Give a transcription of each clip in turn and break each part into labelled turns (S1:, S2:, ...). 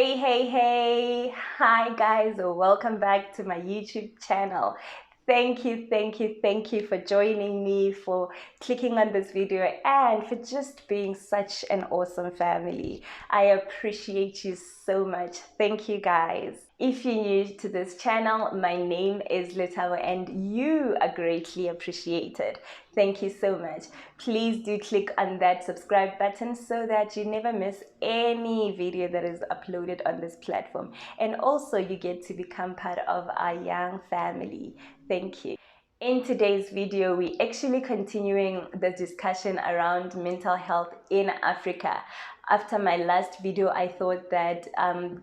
S1: Hey. Hi, guys. Welcome back to my YouTube channel. Thank you for joining me, for clicking on this video, and for just being such an awesome family. I appreciate you so much. Thank you, guys. If you're new to this channel, my name is Litawa and you are greatly appreciated. Thank you so much. Please do click on that subscribe button so that you never miss any video that is uploaded on this platform. And also you get to become part of our young family. Thank you. In today's video, we're actually continuing the discussion around mental health in Africa. After my last video, I thought that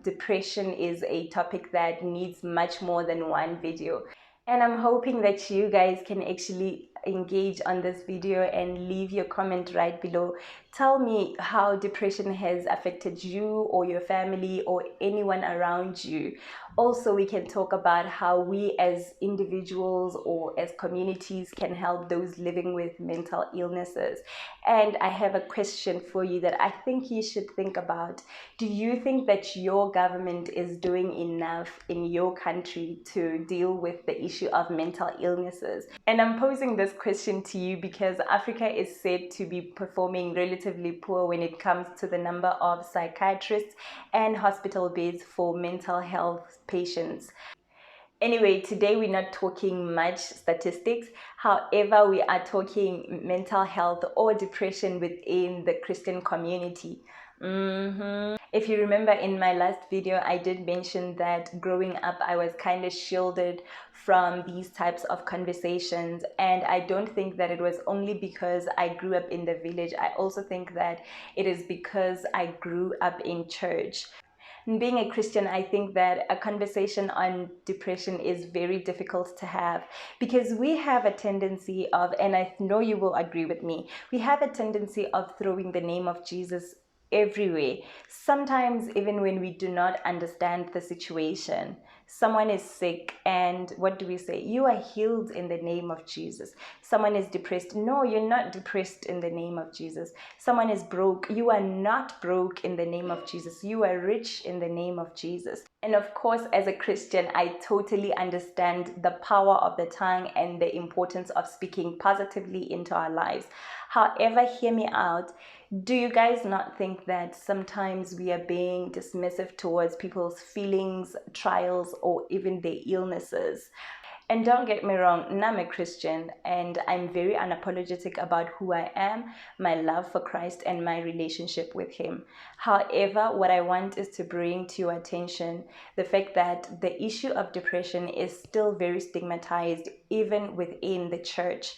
S1: depression is a topic that needs much more than one video. And I'm hoping that you guys can actually engage on this video and leave your comment right below. Tell me how depression has affected you or your family or anyone around you. Also, we can talk about how we as individuals or as communities can help those living with mental illnesses. And I have a question for you that I think you should think about. Do you think that your government is doing enough in your country to deal with the issue of mental illnesses? And I'm posing this question to you because Africa is said to be performing relatively poor when it comes to the number of psychiatrists and hospital beds for mental health patients. Anyway, today we're not talking much statistics. However, we are talking mental health or depression within the Christian community. If you remember in my last video, I did mention that growing up, I was kind of shielded from these types of conversations. And I don't think that it was only because I grew up in the village. I also think that it is because I grew up in church. Being a Christian, I think that a conversation on depression is very difficult to have because we have a tendency of, and I know you will agree with me, we have a tendency of throwing the name of Jesus everywhere. Sometimes even when we do not understand the situation. Someone is sick and what do we say? You are healed in the name of Jesus. Someone is depressed. No, you're not depressed in the name of Jesus. Someone is broke. You are not broke in the name of Jesus. You are rich in the name of Jesus. And of course, as a Christian, I totally understand the power of the tongue and the importance of speaking positively into our lives. However, hear me out. Do you guys not think that sometimes we are being dismissive towards people's feelings, trials, or even their illnesses? And don't get me wrong, I'm a Christian and I'm very unapologetic about who I am, my love for Christ, and my relationship with Him. However, what I want is to bring to your attention the fact that the issue of depression is still very stigmatized, even within the church.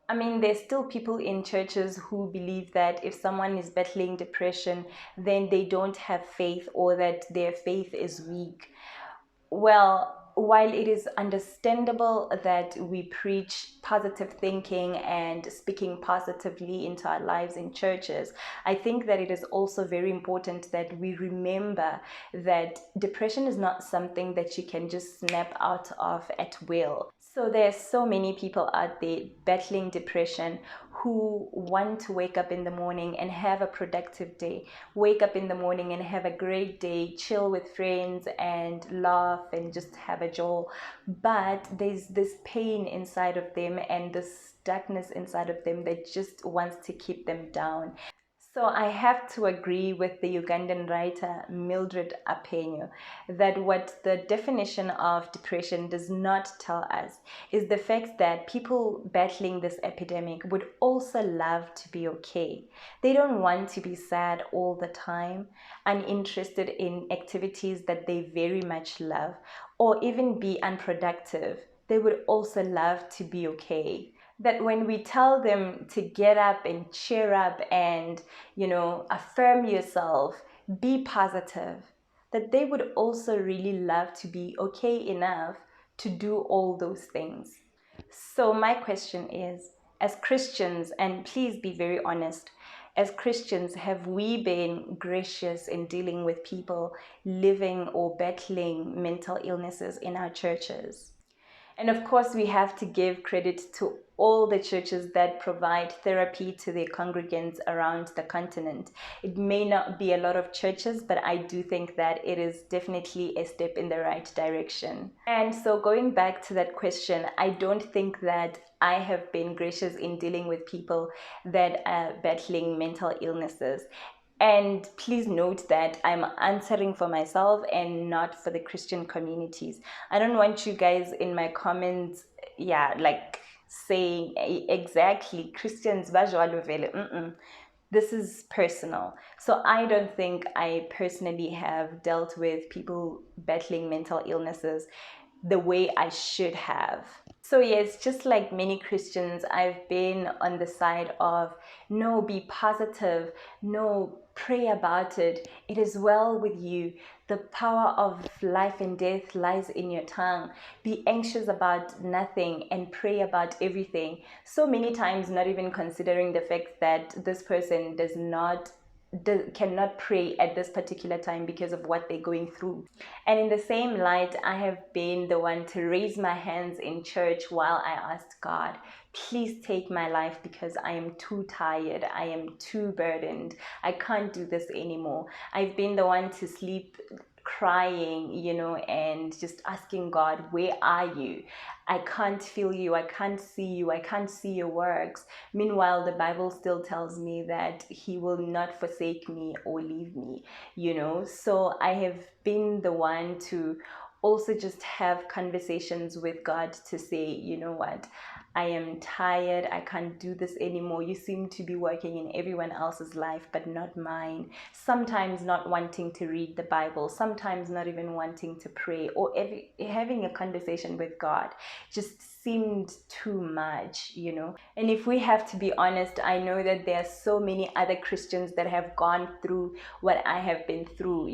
S1: I mean, there's still people in churches who believe that if someone is battling depression, then they don't have faith or that their faith is weak. Well, while it is understandable that we preach positive thinking and speaking positively into our lives in churches, I think that it is also very important that we remember that depression is not something that you can just snap out of at will. So there's so many people out there battling depression who want to wake up in the morning and have a productive day, wake up in the morning and have a great day, chill with friends and laugh and just have a joy. But there's this pain inside of them and this darkness inside of them that just wants to keep them down. So I have to agree with the Ugandan writer Mildred Apenyo that what the definition of depression does not tell us is the fact that people battling this epidemic would also love to be okay. They don't want to be sad all the time, uninterested in activities that they very much love, or even be unproductive. They would also love to be okay. That when we tell them to get up and cheer up and, affirm yourself, be positive, that they would also really love to be okay enough to do all those things. So my question is, as Christians, and please be very honest, as Christians, have we been gracious in dealing with people living or battling mental illnesses in our churches? And of course, we have to give credit to all the churches that provide therapy to their congregants around the continent. It may not be a lot of churches, but I do think that it is definitely a step in the right direction. And so, going back to that question, I don't think that I have been gracious in dealing with people that are battling mental illnesses. And please note that I'm answering for myself and not for the Christian communities. I don't want you guys in my comments, like saying exactly Christians bajwalo vele. This is personal. So I don't think I personally have dealt with people battling mental illnesses the way I should have. So, yes, just like many Christians, I've been on the side of no, be positive, no, pray about it. It is well with you. The power of life and death lies in your tongue. Be anxious about nothing and pray about everything. So many times, not even considering the fact that this person cannot pray at this particular time because of what they're going through. And in the same light, I have been the one to raise my hands in church while I asked God, please take my life because I am too tired. I am too burdened. I can't do this anymore. I've been the one to sleep crying, and just asking God, where are you? I can't feel you. I can't see you. I can't see your works. Meanwhile, the Bible still tells me that He will not forsake me or leave me, So I have been the one to also just have conversations with God to say, you know what? I am tired. I can't do this anymore. You seem to be working in everyone else's life, but not mine. Sometimes not wanting to read the Bible, sometimes not even wanting to pray, or having a conversation with God just seemed too much, And if we have to be honest, I know that there are so many other Christians that have gone through what I have been through,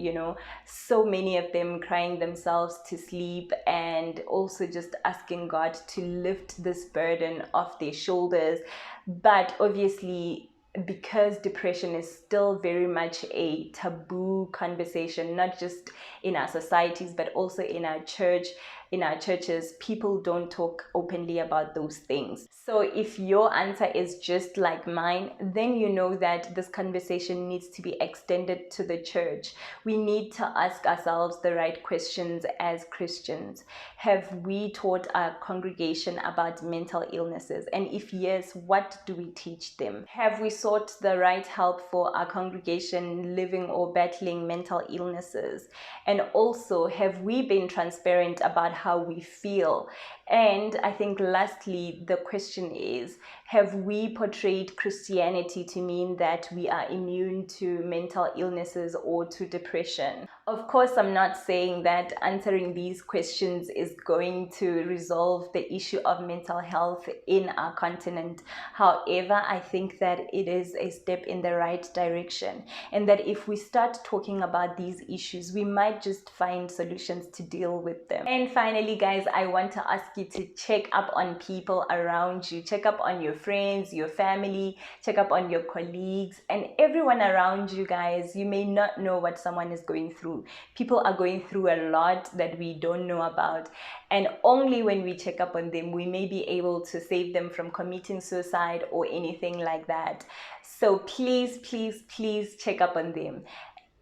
S1: So many of them crying themselves to sleep and also just asking God to lift this burden off their shoulders. But obviously, because depression is still very much a taboo conversation, not just in our societies, but also in our churches, people don't talk openly about those things. So if your answer is just like mine, then you know that this conversation needs to be extended to the church. We need to ask ourselves the right questions as Christians. Have we taught our congregation about mental illnesses? And if yes, what do we teach them? Have we sought the right help for our congregation living or battling mental illnesses? And also, have we been transparent about how we feel? And I think lastly, the question is, have we portrayed Christianity to mean that we are immune to mental illnesses or to depression? Of course, I'm not saying that answering these questions is going to resolve the issue of mental health in our continent. However, I think that it is a step in the right direction, and that if we start talking about these issues, we might just find solutions to deal with them. And finally, guys, I want to ask you to check up on people around you. Check up on your friends, your family, check up on your colleagues, and everyone around you, guys. You may not know what someone is going through. People are going through a lot that we don't know about, and only when we check up on them, we may be able to save them from committing suicide or anything like that. So please, please, please check up on them.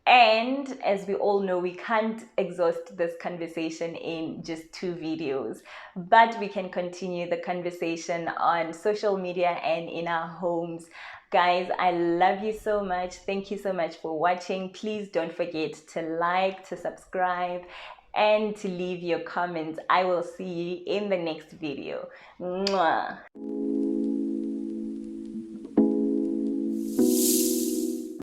S1: And as we all know, we can't exhaust this conversation in just 2 videos, but we can continue the conversation on social media and in our homes. Guys, I love you so much. Thank you so much for watching. Please don't forget to like, to subscribe, and to leave your comments. I will see you in the next video. Mwah.